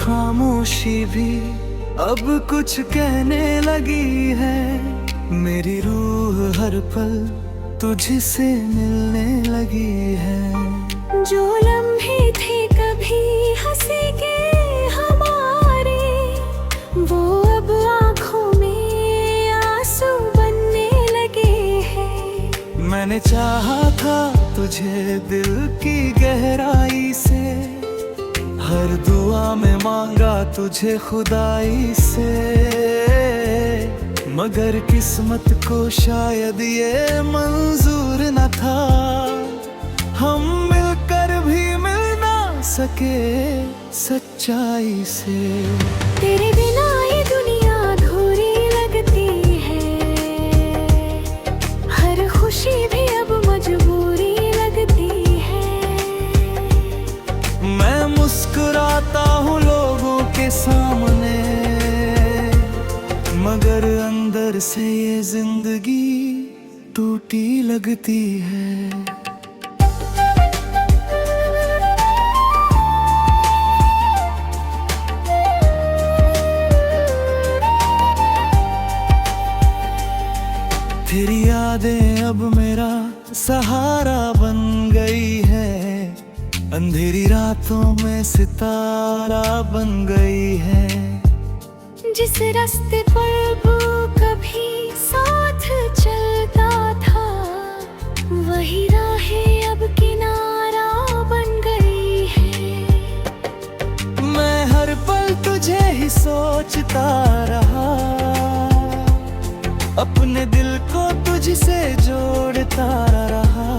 खामोशी भी अब कुछ कहने लगी है। मेरी रूह हर पल तुझसे मिलने लगी है। जो लम्हे थे कभी हंसी के हमारे, वो अब आँखों में आंसू बनने लगे हैं। मैंने चाहा था तुझे दिल की गहराई से, हर दुआ में मांगा तुझे खुदाई से, मगर किस्मत को शायद ये मंजूर न था। हम मिलकर भी मिल ना सके सच्चाई से। तेरे बिना ये दुनिया अधूरी लगती है, हर खुशी भी अब मजबूरी लगती है। मैं मुस्कुराता हूँ लोगों के सामने, मगर अंदर से ये जिंदगी टूटी लगती है। तेरी यादें अब मेरा सहारा बन गई है, अंधेरी रातों में सितारा बन गई है। जिस रास्ते पर वो कभी साथ चलता था, वही राहें अब किनारा बन गई है। मैं हर पल तुझे ही सोचता रहा, अपने दिल को तुझसे जोड़ता रहा।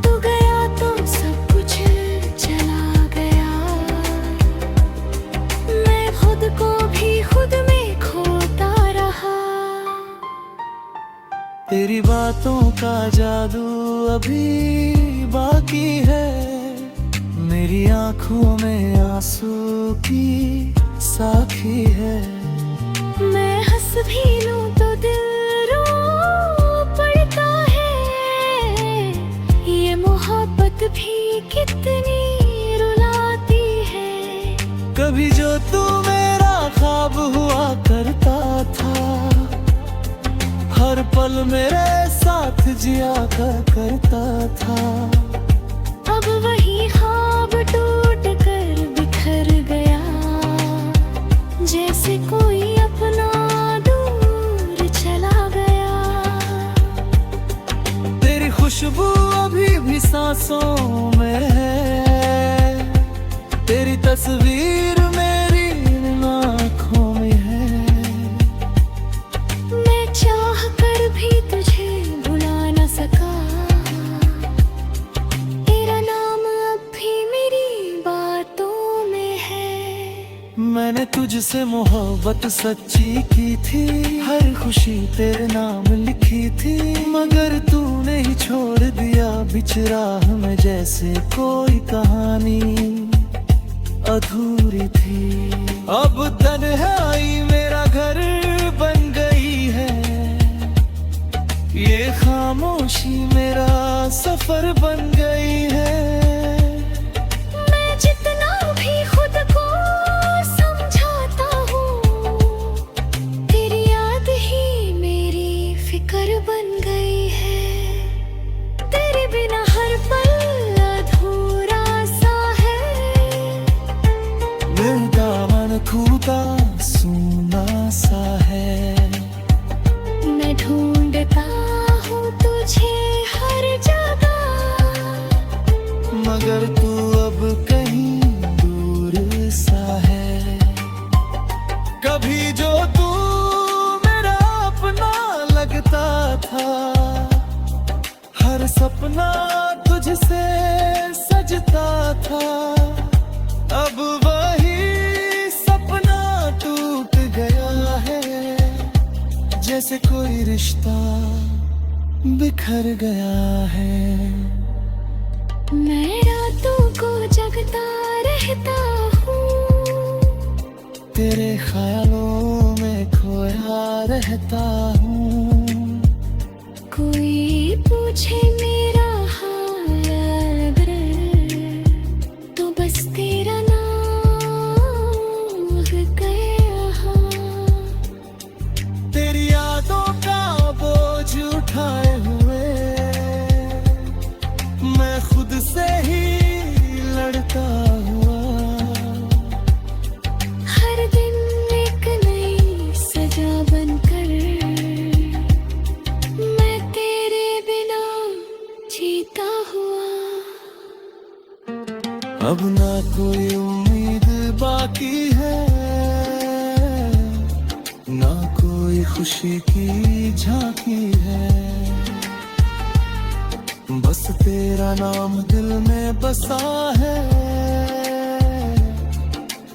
तू गया तो सब कुछ चला गया, मैं खुद को भी खुद में खोता रहा। तेरी बातों का जादू अभी बाकी है, मेरी आंखों में आंसू की साखी है। मैं हंस भी लूं तो दिल रो पड़ता है, ये मोहब्बत भी कितनी रुलाती है। कभी जो तू मेरा ख्वाब हुआ करता था, हर पल मेरे साथ जिया करता था। अब वही ख्वाब टूट कर बिखर गया, जैसे कोई अपना दूर चला गया। तेरी खुशबू अभी भी सांसों में है, तेरी तस्वीर मेरी आँखों में है। मैं चाह कर भी तुझे भुला न सका, तेरा नाम अब भी मेरी बातों में है। मैंने तुझसे मोहब्बत सच्ची की थी, हर खुशी तेरे नाम लिखी थी, मगर तूने ही छोड़ दिया बीच राह में, जैसे कोई कहानी अधूरी थी। अब तन्हाई मेरा घर बन गई है, ये खामोशी मेरा सफर बन गई है। मैं जितना भी खुद को समझाता हूँ, तेरी याद ही मेरी फिक्र बन गई है। तेरे बिना हर पल अधूरा सा है, मिलता मन खूटा सूना सा है। मैं ढूंढता हूँ तुझे हर जगह, मगर तू अब कहीं दूर सा है। कभी जो तू मेरा अपना लगता था, हर सपना तुझसे सजता था। अब वही सपना टूट गया है, जैसे कोई रिश्ता बिखर गया है। मैं रातों को जगता रहता हूँ, तेरे ख्यालों में खोया रहता हूँ। कोई पूछे मेरा हाल अगर, तो बस तेरा नाम छाए हुए मैं खुद से ही लड़ता हुआ। हर दिन एक नई सजा बनकर मैं तेरे बिना जीता हुआ। अब ना कोई उम्मीद बाकी है, ना कोई खुशी की झांकी है। बस तेरा नाम दिल में बसा है,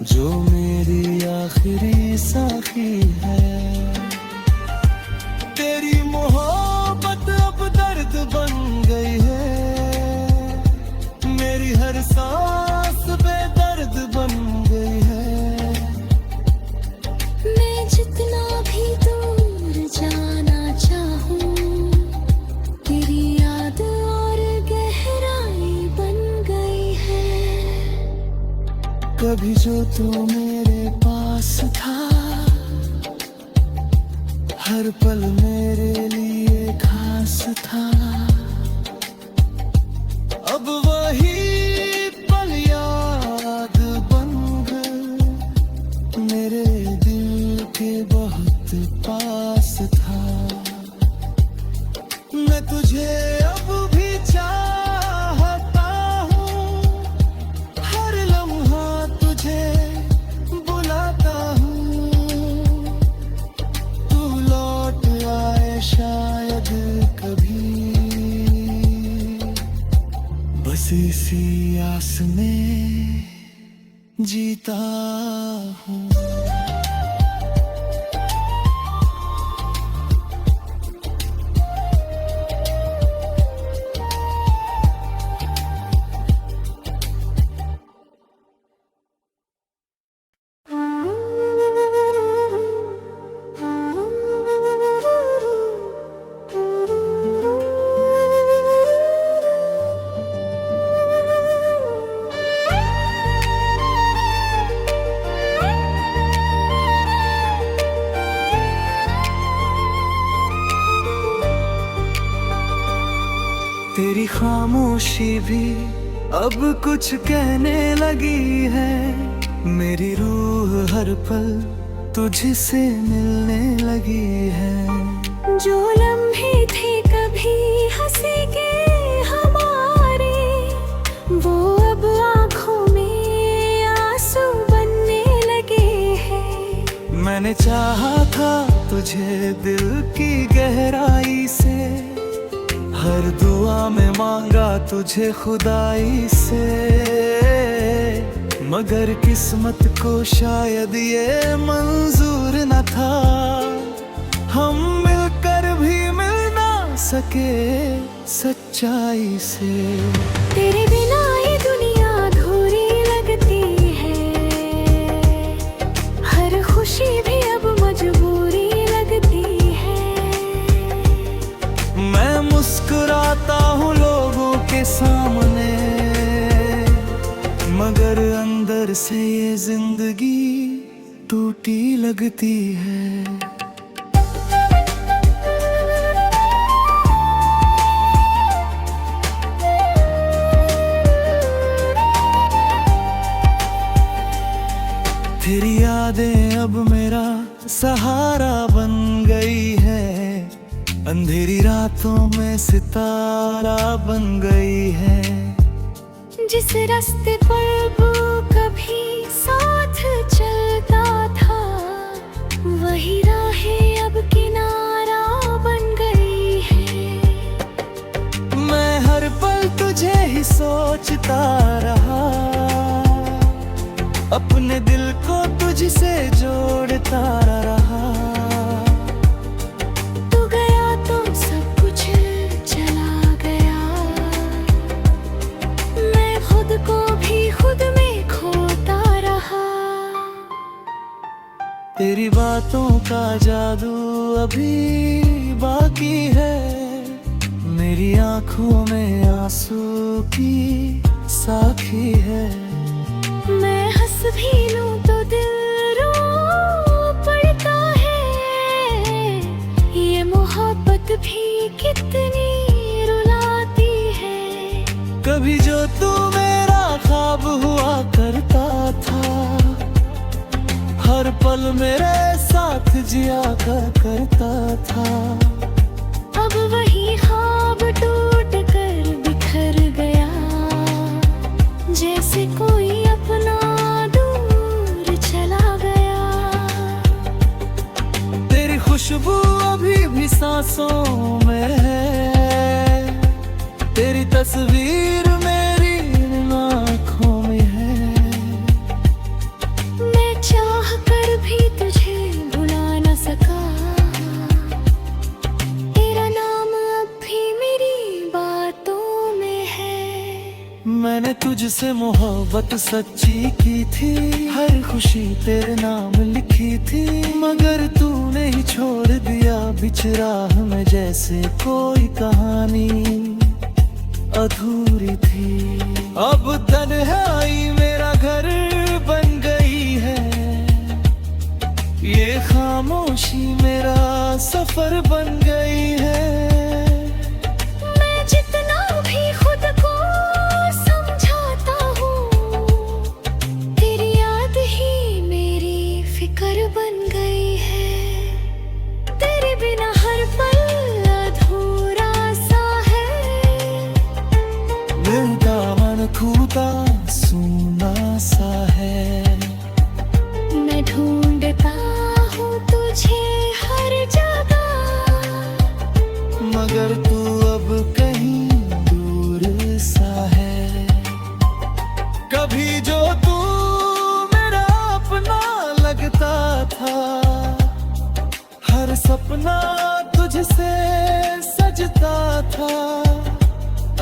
जो मेरी आखिरी साथी है। तेरी मोहब्बत अब दर्द बन गई है, मेरी हर सांस बेदर्द बन गई है। मैं जितना भी दूर जाना चाहूं, तेरी याद और गहराई बन गई है। कभी जो तू मेरे पास था, हर पल मेरे लिए खास था। अब वही पल याद बन गए, मेरे दिल के बहुत पास था। मैं तुझे अब भी चाहता हूँ, हर लम्हा तुझे बुलाता हूँ। तू लौट आए शायद कभी, बस इसी आस में जीता हूँ। तेरी खामोशी भी अब कुछ कहने लगी है, मेरी रूह हर पल तुझसे मिलने लगी है। जो लम्हे थे कभी हंसी के हमारे, वो अब आँखों में आंसू बनने लगे हैं। मैंने चाहा था तुझे दिल की गहराई से, हर दुआ में मांगा तुझे खुदाई से। मगर किस्मत को शायद ये मंजूर न था, हम मिलकर भी मिल ना सके सच्चाई से। तेरे बिना ये दुनिया अधूरी लगती है, हर खुशी भी अब मजबूरी लगती है। मैं मुस्कुराता हूँ लोगों के सामने, मगर अंदर से ये जिंदगी टूटी लगती है। तेरी यादें अब मेरा सहारा बन गई है, अंधेरी रातों में सितारा बन गई है। जिस रास्ते पर वो कभी साथ चलता था, वही राहें अब किनारा बन गई है। मैं हर पल तुझे ही सोचता रहा, अपने दिल को तुझसे जोड़ता रहा। तू गया तो सब कुछ चला गया, मैं खुद को भी खुद में खोता रहा। तेरी बातों का जादू अभी बाकी है, मेरी आंखों में आंसू की साखी है। मैं हंस भी लूं तो दिल रो पड़ता है, ये मोहब्बत भी कितनी रुलाती है। कभी जो तू मेरा ख्वाब हुआ करता था, हर पल मेरे साथ जिया करता था। अब वही ख्वाब टूट कर बिखर गया, जैसे कोई अपना दूर चला गया। तेरी खुशबू अभी भी सांसों में है, तेरी तस्वीर मेरी इन आँखों में है। मैं चाह कर भी तुझे भुला न सका, तेरा नाम अब भी मेरी बातों में है। मैंने तुझसे मोहब्बत सच्ची की थी, हर खुशी तेरे नाम लिखी थी। मगर तूने ही छोड़ दिया बीच राह में, जैसे कोई कहानी अधूरी थी। अब तन्हाई मेरा घर बन गई है, ये खामोशी मेरा सफर बन गई है। मैं जितना भी खुद को समझाता हूँ, तेरी याद ही मेरी फिक्र बन गई है। तेरे बिना हर पल अधूरा सा है, मेरा दामन खुदा सूना सा है। मैं ढूंढता हूँ तुझे हर जगह, मगर तू अब कहीं दूर सा है। कभी जो तू मेरा अपना लगता था, हर सपना तुझसे सजता था।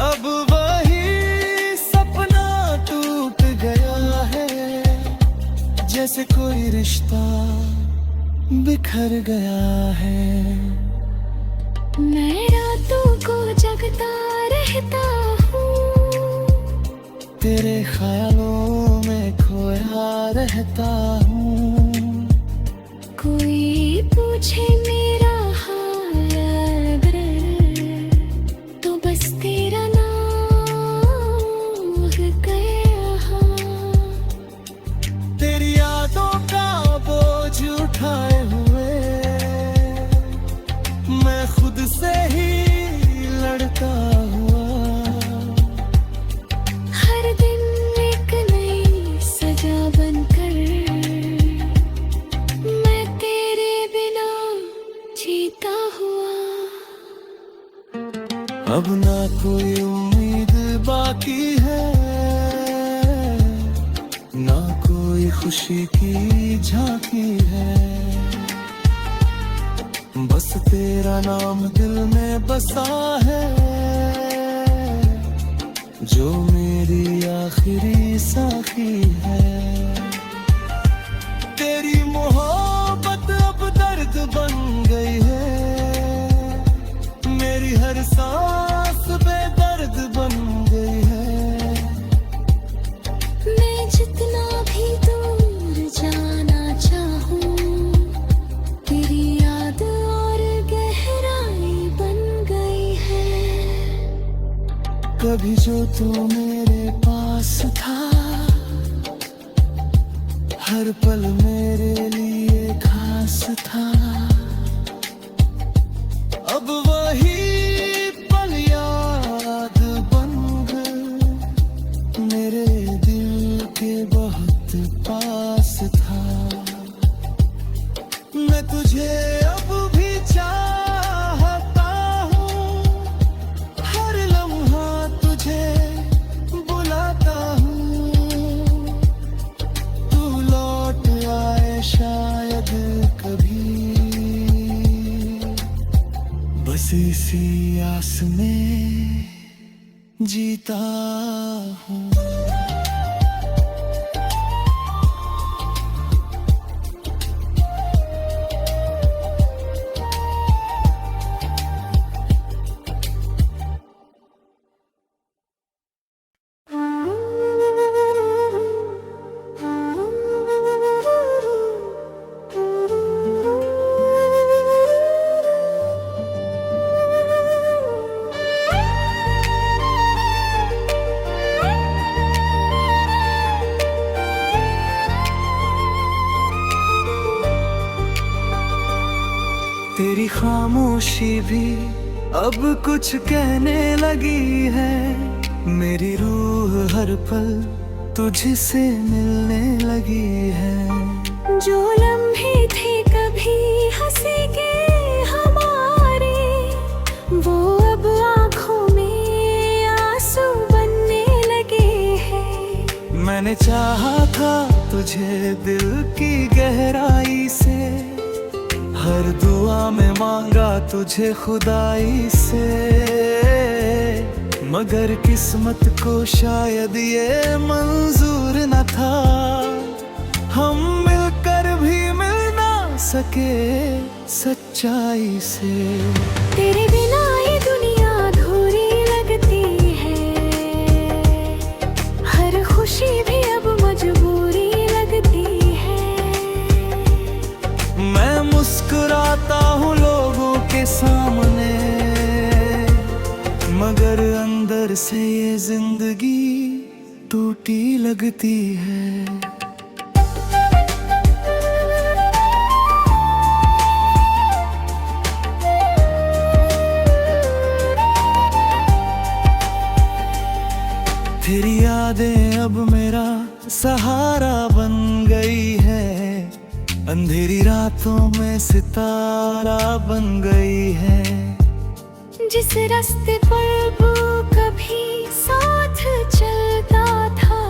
अब वही सपना टूट गया है, जैसे कोई रिश्ता बिखर गया है। मैं रातों को जगता रहता हूँ, तेरे ख्यालों में खोया रहता हूँ। कोई पूछे मेरा हाल अगर, तो बस तेरा नाम गया। तेरी यादों का बोझ उठाए हुए मैं खुद से ही लड़ता हुआ। हर दिन एक नई सजा बनकर, मैं तेरे बिना जीता हुआ। अब ना कोई उम्मीद बाकी है, ना कोई खुशी की झांकी है। बस तेरा नाम दिल में बसा है, जो मेरी आखिरी साखी है। तेरी मोहब्बत अब दर्द बन गई है, मेरी हर सांस बेदर्द बन गई है। मैं जितना भी दूर जाना चाहूँ, तेरी याद और गहराई बन गई है। कभी जो तू मेरे पास था, हर पल मेरे लिए खास था। अब वही पल याद बन गए, मेरे दिल के बहुत पास था। मैं तुझे अब भी चाहता हूँ, हर लम्हा तुझे बुलाता हूँ। तू लौट आए शायद कभी, बस इसी आस में जीता हूँ। खामोशी भी अब कुछ कहने लगी है। मेरी रूह हर पल तुझसे मिलने लगी है। जो लम्हे थे कभी हंसी के हमारे, वो अब आँखों में आंसू बनने लगे हैं। मैंने चाहा था तुझे दिल की गहराई से, हर दुआ में मांगा तुझे खुदाई से, मगर किस्मत को शायद ये मंजूर न था। हम मिलकर भी मिल ना सके सच्चाई से। तेरे बिना ये दुनिया अधूरी लगती है, हर खुशी भी अब मजबूरी लगती है। मैं मुस्कुराता हूँ लोगों के सामने, मगर अंदर से ये जिंदगी टूटी लगती है। तेरी यादें अब मेरा सहारा बन गई है, अंधेरी रातों में सितारा बन गई है। जिस रास्ते पर वो कभी साथ चलता था,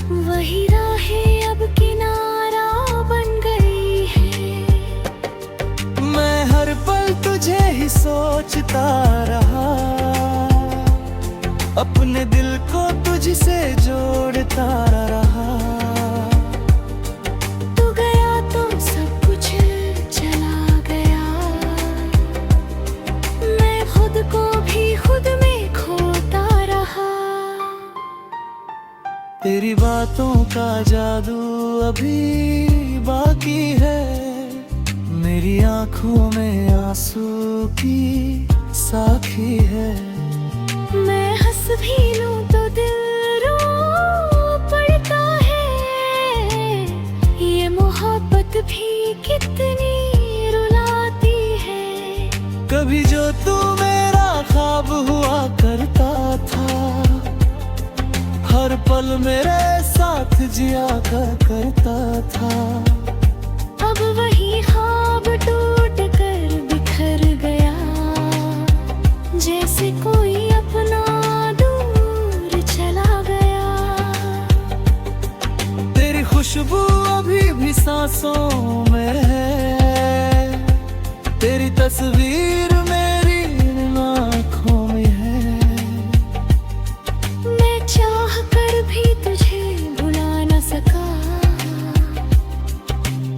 वही राहें अब किनारा बन गई है। मैं हर पल तुझे ही सोचता रहा, अपने दिल को तुझसे जोड़ता रहा। तू गया तो सब कुछ चला गया, मैं खुद को भी खुद में खोता रहा। तेरी बातों का जादू अभी बाकी है, मेरी आंखों में आंसू की साखी है। मैं हंस भी लूं तो दिल रो पड़ता है, ये मोहब्बत भी कितनी रुलाती है। कभी जो तू मेरा ख्वाब हुआ करता था, हर पल मेरे साथ जिया करता था। अब वही ख्वाब टूट कर बिखर गया, जैसे कोई अपना दूर चला गया। तेरी खुशबू अभी भी सांसों में है, तेरी तस्वीर मेरी आँखों में है। मैं चाह कर भी तुझे भुला न सका,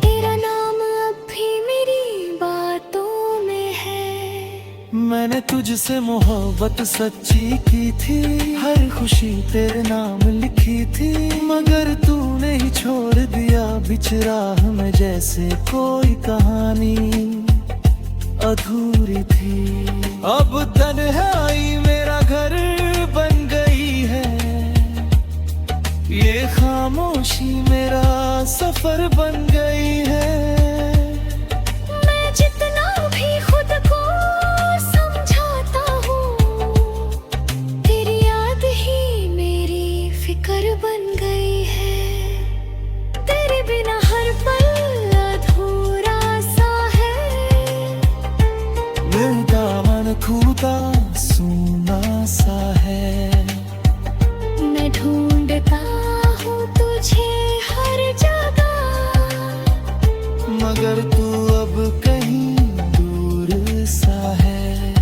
तेरा नाम अब भी मेरी बातों में है। मैंने तुझसे मोहब्बत सच्ची की थी, हर खुशी तेरे नाम लिखी थी, मगर तूने ही छोड़ दिया बीच राह में, जैसे कोई कहानी अधूरी थी। अब तन्हाई मेरा घर बन गई है, ये खामोशी मेरा सफर बन गई है। मैं जितना भी खुद को समझाता हूँ, तेरी याद ही मेरी फिक्र बन गई है। तेरे बिना हर पल अधूरा सा है, मेरा मन खूदा सूना सा है। मैं ढूंढता हूँ तुझे हर जगह, मगर तू अब कहीं दूर सा है।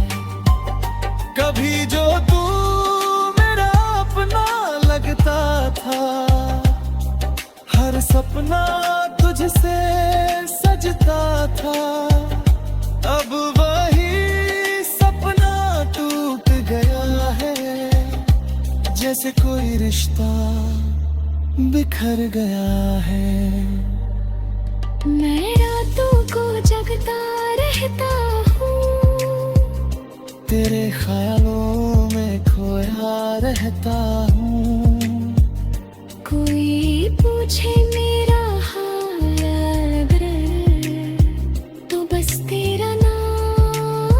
कभी जो तू मेरा अपना लगता था, हर सपना तुझसे सजता था। अब वही सपना टूट गया है, जैसे कोई रिश्ता बिखर गया है। मैं रातों को जगता रहता हूँ, तेरे ख्यालों में खोया रहता हूँ। कोई पूछे मेरा हाल अगर, तो बस तेरा नाम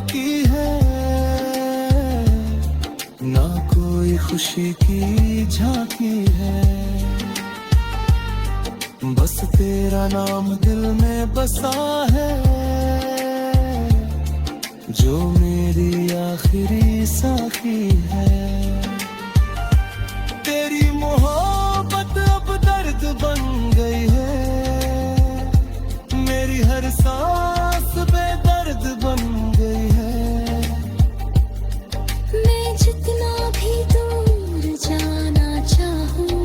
बाकी है, ना कोई खुशी की झांकी है। बस तेरा नाम दिल में बसा है, जो मेरी आखिरी साथी है। तेरी मोहब्बत अब दर्द बन गई है, मेरी हर सांस बेदर्द बन गई है। मैं जितना भी दूर जाना चाहूं,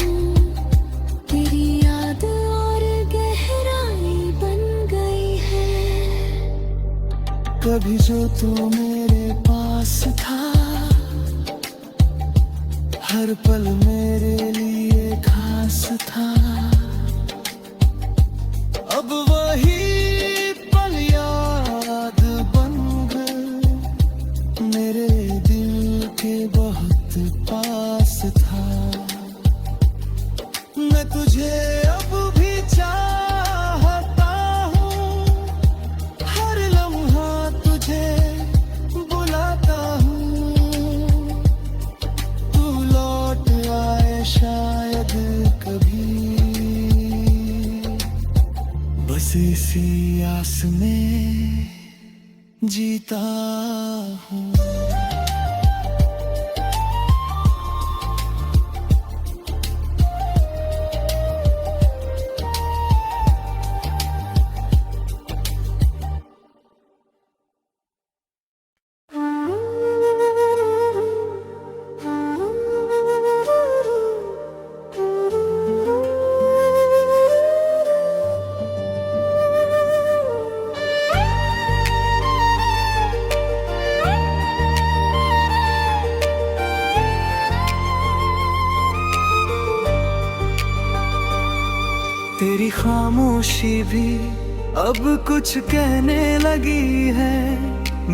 तेरी याद और गहराई बन गई है। कभी जो तू मेरे पास था, हर पल मेरे लिए खास था। अब वही पल याद बन गए, मेरे दिल के बहुत पास था। मैं तुझे अब भी चाहता हूँ, हर लम्हा तुझे बुलाता हूँ। तू लौट आए शायद कभी, बस इसी आस में जीता हूँ। तेरी खामोशी भी अब कुछ कहने लगी है,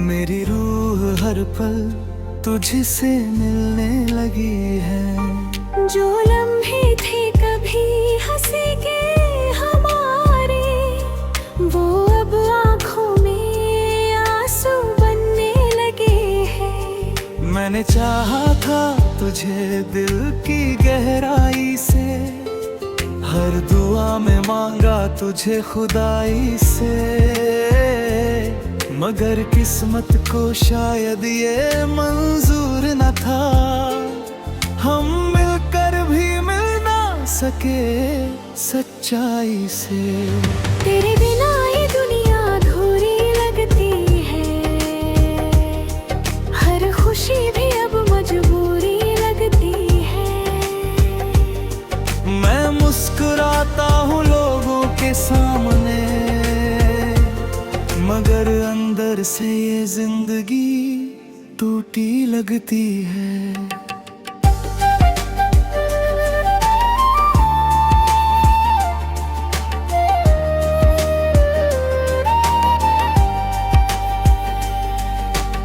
मेरी रूह हर पल तुझसे मिलने लगी है। जो लम्हे थे कभी हंसी के हमारे, वो अब आँखों में आंसू बनने लगे हैं। मैंने चाहा था तुझे दिल की गहराई से, हर दुआ में मांगा तुझे खुदाई से। मगर किस्मत को शायद ये मंजूर न था, हम मिलकर भी मिल ना सके सच्चाई से। तेरे बिना ये दुनिया अधूरी लगती है, हर खुशी भी अब मजबूरी लगती है। मैं मुस्कुराता हूँ लोगों के सामने, मगर अंदर से ये जिंदगी टूटी लगती है।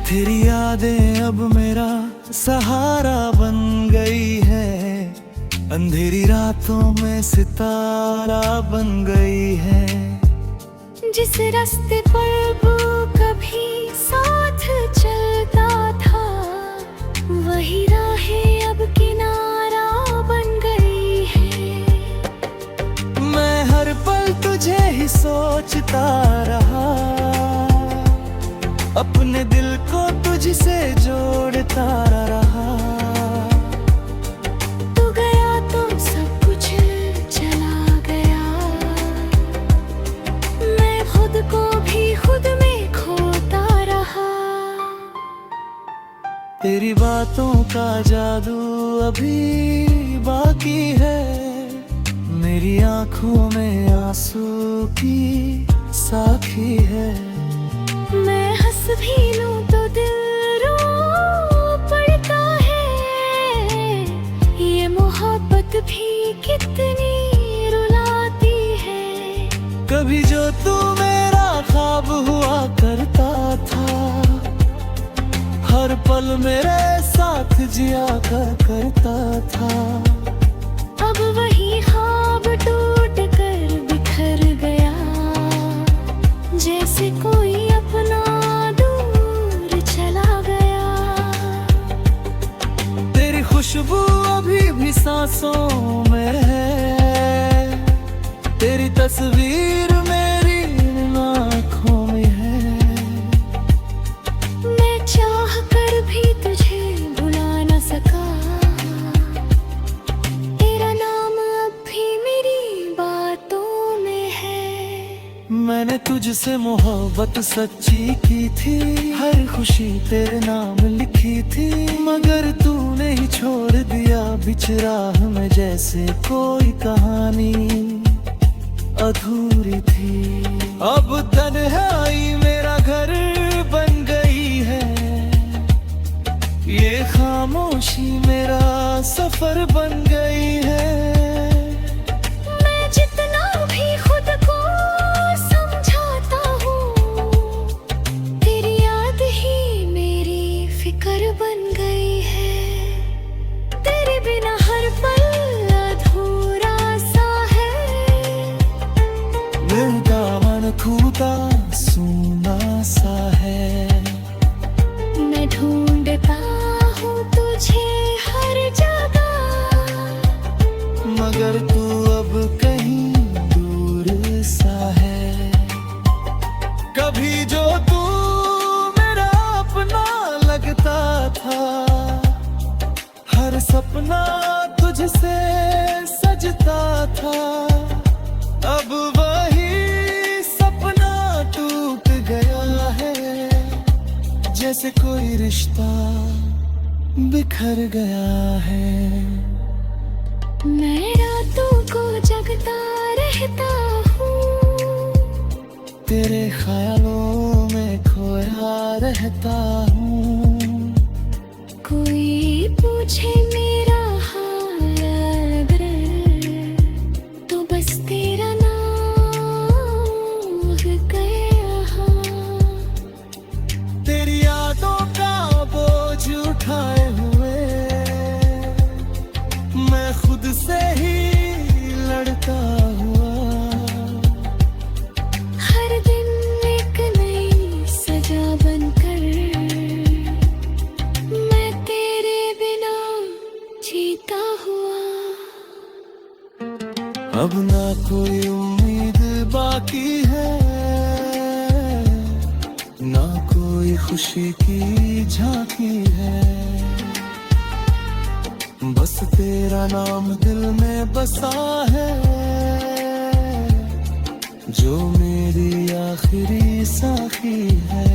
तेरी यादें अब मेरा सहारा बन गई है, अंधेरी रातों में सितारा बन गई है। जिस रास्ते पर वो कभी साथ चलता था, वही राहें अब किनारा बन गई है। मैं हर पल तुझे ही सोचता रहा, अपने दिल को तुझसे जोड़ता रहा। तू गया तो सब कुछ चला गया, मैं खुद को भी खुद में खोता रहा। तेरी बातों का जादू अभी बाकी है, मेरी आंखों में आंसू की साखी है। मैं हंस भी लूं तो दिल रो पड़ता है, ये मोहब्बत भी कितनी रुलाती है। कभी जो तू मेरा ख्वाब हुआ करता था, हर पल मेरे साथ जिया करता था। अब वही ख्वाब टूट कर बिखर गया, जैसे कोई अपना दूर सांसों में है, तेरी तस्वीर मेरी इन आँखों में है। मैं चाह कर भी तुझे भुला न सका, तेरा नाम अब भी मेरी बातों में है। मैंने तुझसे मोहब्बत सच्ची की थी, हर खुशी तेरे नाम लिखी थी, मगर तूने ही छोड़ दिया बीच राह में, जैसे कोई कहानी अधूरी थी। अब तन्हाई मेरा घर बन गई है, ये खामोशी मेरा सफर बन गई है। मैं जितना भी खुद को समझाता हूँ, तेरी याद ही मेरी फिक्र बन गई है। तेरे बिना हर पल अधूरा सा है, दिल का मन खूदा सूना सा है। मैं ढूंढता हूँ तुझे हर जगह, मगर तू अब कहीं दूर सा है। कभी जो तू मेरा अपना लगता था, हर सपना तुझसे सजता था, अब वही सपना टूट गया है, जैसे कोई रिश्ता बिखर गया है। मैं रातों को जगता रहता हूँ, तेरे ख्यालों में खोया रहता हूँ। कोई पूछे मेरा हाल अगर, तो बस तेरा नाम गया। तेरी यादों का बोझ उठाए हुए मैं खुद से ही लड़ता हुआ, हर दिन एक नई सजा बनकर, मैं तेरे बिना जीता हुआ। अब ना कोई उम्मीद बाकी है, ना कोई खुशी की झांकी है, बस तेरा नाम दिल में बसा है, जो मेरी आखिरी साखी है।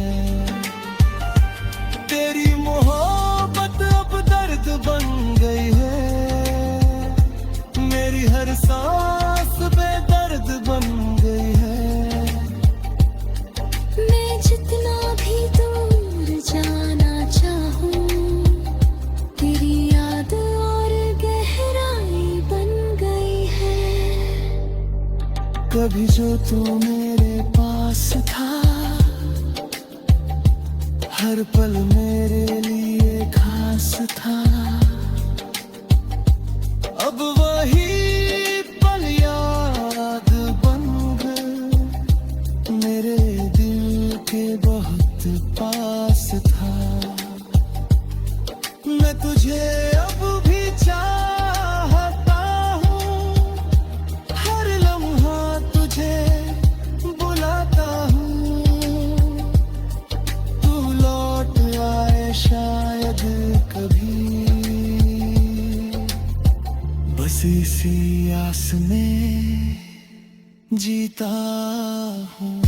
तेरी मोहब्बत अब दर्द बन गई है, मेरी हर सांस बेदर्द बन गई है। मैं जितना भी दूर जाना चाहूँ, तेरी याद और गहराई बन गई है। कभी जो तू मेरे पास था, हर पल मेरे लिए खास था, अब वही पल याद बन गए, मेरे दिल के बहुत पास था। मैं तुझे अब भी चाहता हूँ, हर लम्हा तुझे बुलाता हूँ, तू लौट आए शायद कभी, बस इसी आस में जीता हूँ।